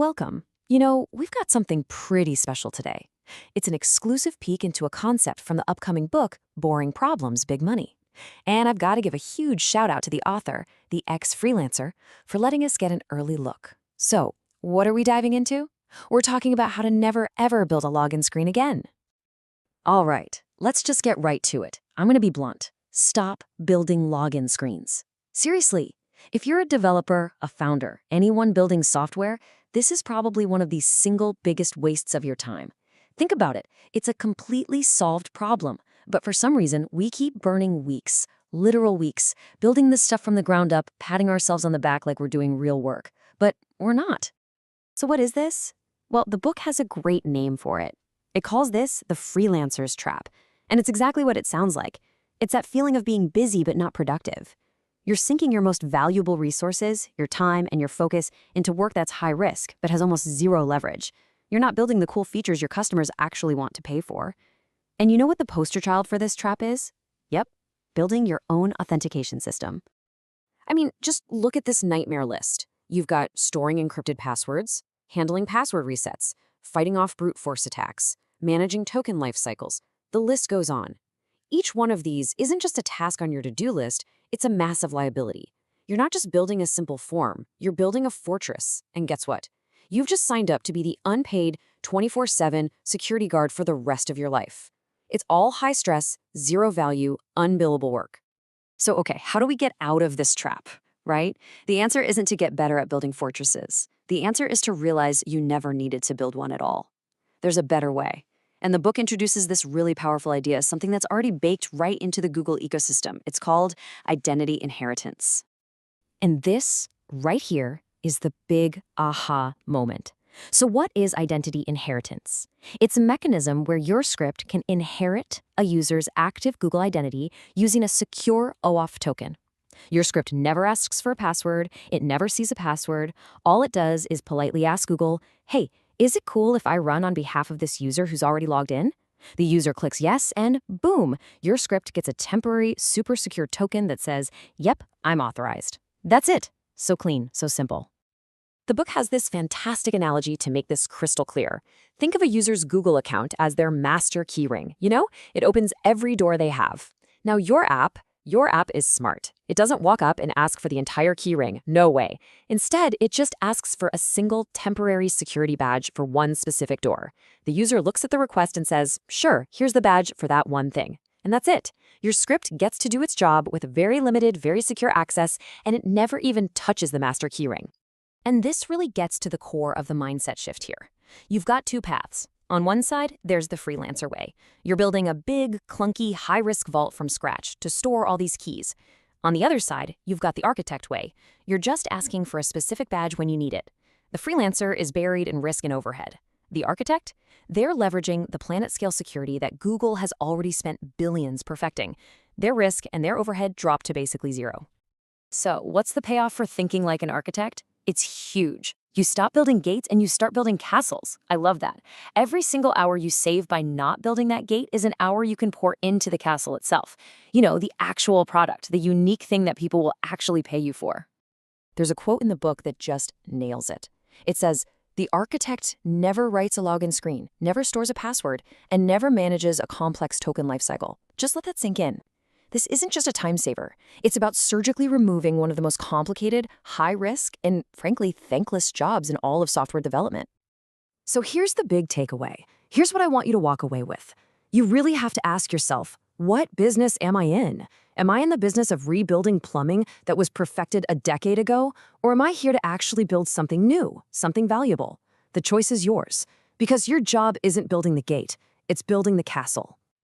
Welcome. We've got something pretty special today. It's an exclusive peek into a concept from the upcoming book, Boring Problems, Big Money. And I've got to give a huge shout out to the author, the ex-freelancer, for letting us get an early look. So, what are we diving into? We're talking about how to never ever build a login screen again. All right, let's just get right to it. I'm going to be blunt. Stop building login screens. Seriously, if you're a developer, a founder, anyone building software, this is probably one of the single biggest wastes of your time. Think about it. It's a completely solved problem, but for some reason, we keep burning weeks, literal weeks, building this stuff from the ground up, patting ourselves on the back like we're doing real work. But we're not. So what is this? Well, the book has a great name for it. It calls this the freelancer's trap. And it's exactly what it sounds like. It's that feeling of being busy but not productive. You're sinking your most valuable resources, your time and your focus, into work that's high risk but has almost zero leverage. You're not building the cool features your customers actually want to pay for. And you know what the poster child for this trap is? Yep, building your own authentication system. I mean, just look at this nightmare list. You've got storing encrypted passwords, handling password resets, fighting off brute force attacks, managing token life cycles. The list goes on. Each one of these isn't just a task on your to-do list, it's a massive liability. You're not just building a simple form, you're building a fortress. And guess what? You've just signed up to be the unpaid 24/7 security guard for the rest of your life. It's all high stress, zero value, unbillable work. So okay, how do we get out of this trap, right? The answer isn't to get better at building fortresses. The answer is to realize you never needed to build one at all. There's a better way. And the book introduces this really powerful idea as something that's already baked right into the Google ecosystem. It's called identity inheritance. And this, right here, is the big aha moment. So what is identity inheritance? It's a mechanism where your script can inherit a user's active Google identity using a secure OAuth token. Your script never asks for a password, it never sees a password. All it does is politely ask Google, hey, is it cool if I run on behalf of this user who's already logged in? The user clicks yes, and boom, your script gets a temporary, super secure token that says, yep, I'm authorized. That's it. So clean, so simple. The book has this fantastic analogy to make this crystal clear. Think of a user's Google account as their master keyring. It opens every door they have. Now your app is smart. It doesn't walk up and ask for the entire keyring. No way. Instead, it just asks for a single temporary security badge for one specific door. The user looks at the request and says, sure, here's the badge for that one thing. And that's it. Your script gets to do its job with very limited, very secure access, and it never even touches the master keyring. And this really gets to the core of the mindset shift here. You've got two paths. On one side, there's the freelancer way. You're building a big, clunky, high-risk vault from scratch to store all these keys. On the other side, you've got the architect way. You're just asking for a specific badge when you need it. The freelancer is buried in risk and overhead. The architect? They're leveraging the planet-scale security that Google has already spent billions perfecting. Their risk and their overhead drop to basically zero. So, what's the payoff for thinking like an architect? It's huge. You stop building gates and you start building castles. I love that. Every single hour you save by not building that gate is an hour you can pour into the castle itself. The actual product, the unique thing that people will actually pay you for. There's a quote in the book that just nails it. It says, the architect never writes a login screen, never stores a password, and never manages a complex token lifecycle. Just let that sink in. This isn't just a time saver. It's about surgically removing one of the most complicated, high-risk, and frankly, thankless jobs in all of software development. So here's the big takeaway. Here's what I want you to walk away with. You really have to ask yourself, what business am I in? Am I in the business of rebuilding plumbing that was perfected a decade ago? Or am I here to actually build something new, something valuable? The choice is yours, because your job isn't building the gate, it's building the castle.